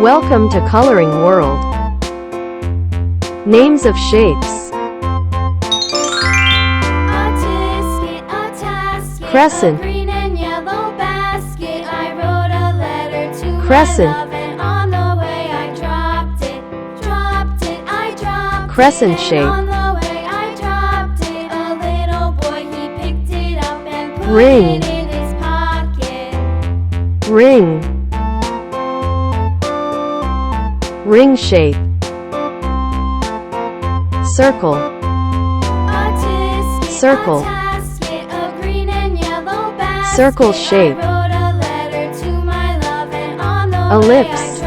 Welcome to Coloring World. Names of shapes. Crescent. Crescent. Crescent shape. Ring. Ring. Ring shape. Circle. Circle. Circle shape. Ellipse.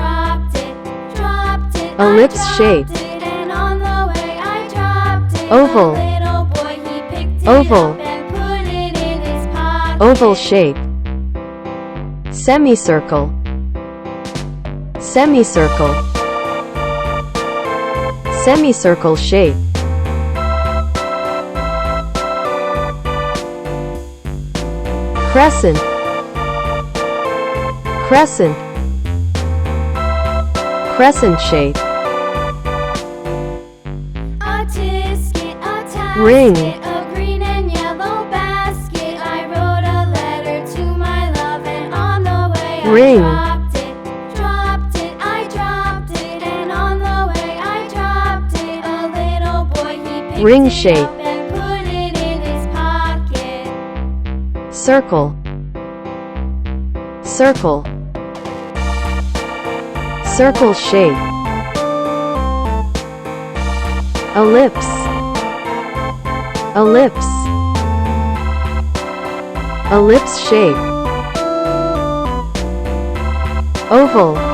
Ellipse shape. Oval. Oval. Oval shape. Semicircle. Semicircle. Semicircle shape. Crescent. Crescent. Crescent shape. Ring. Ring. Ring shape. Circle. Circle. Circle shape. Ellipse. Ellipse. Ellipse shape. Oval.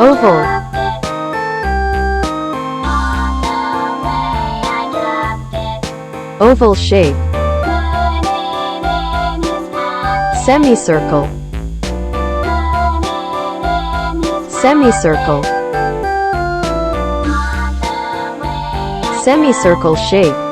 Oval. Oval shape. Semicircle. Semicircle. Semicircle shape.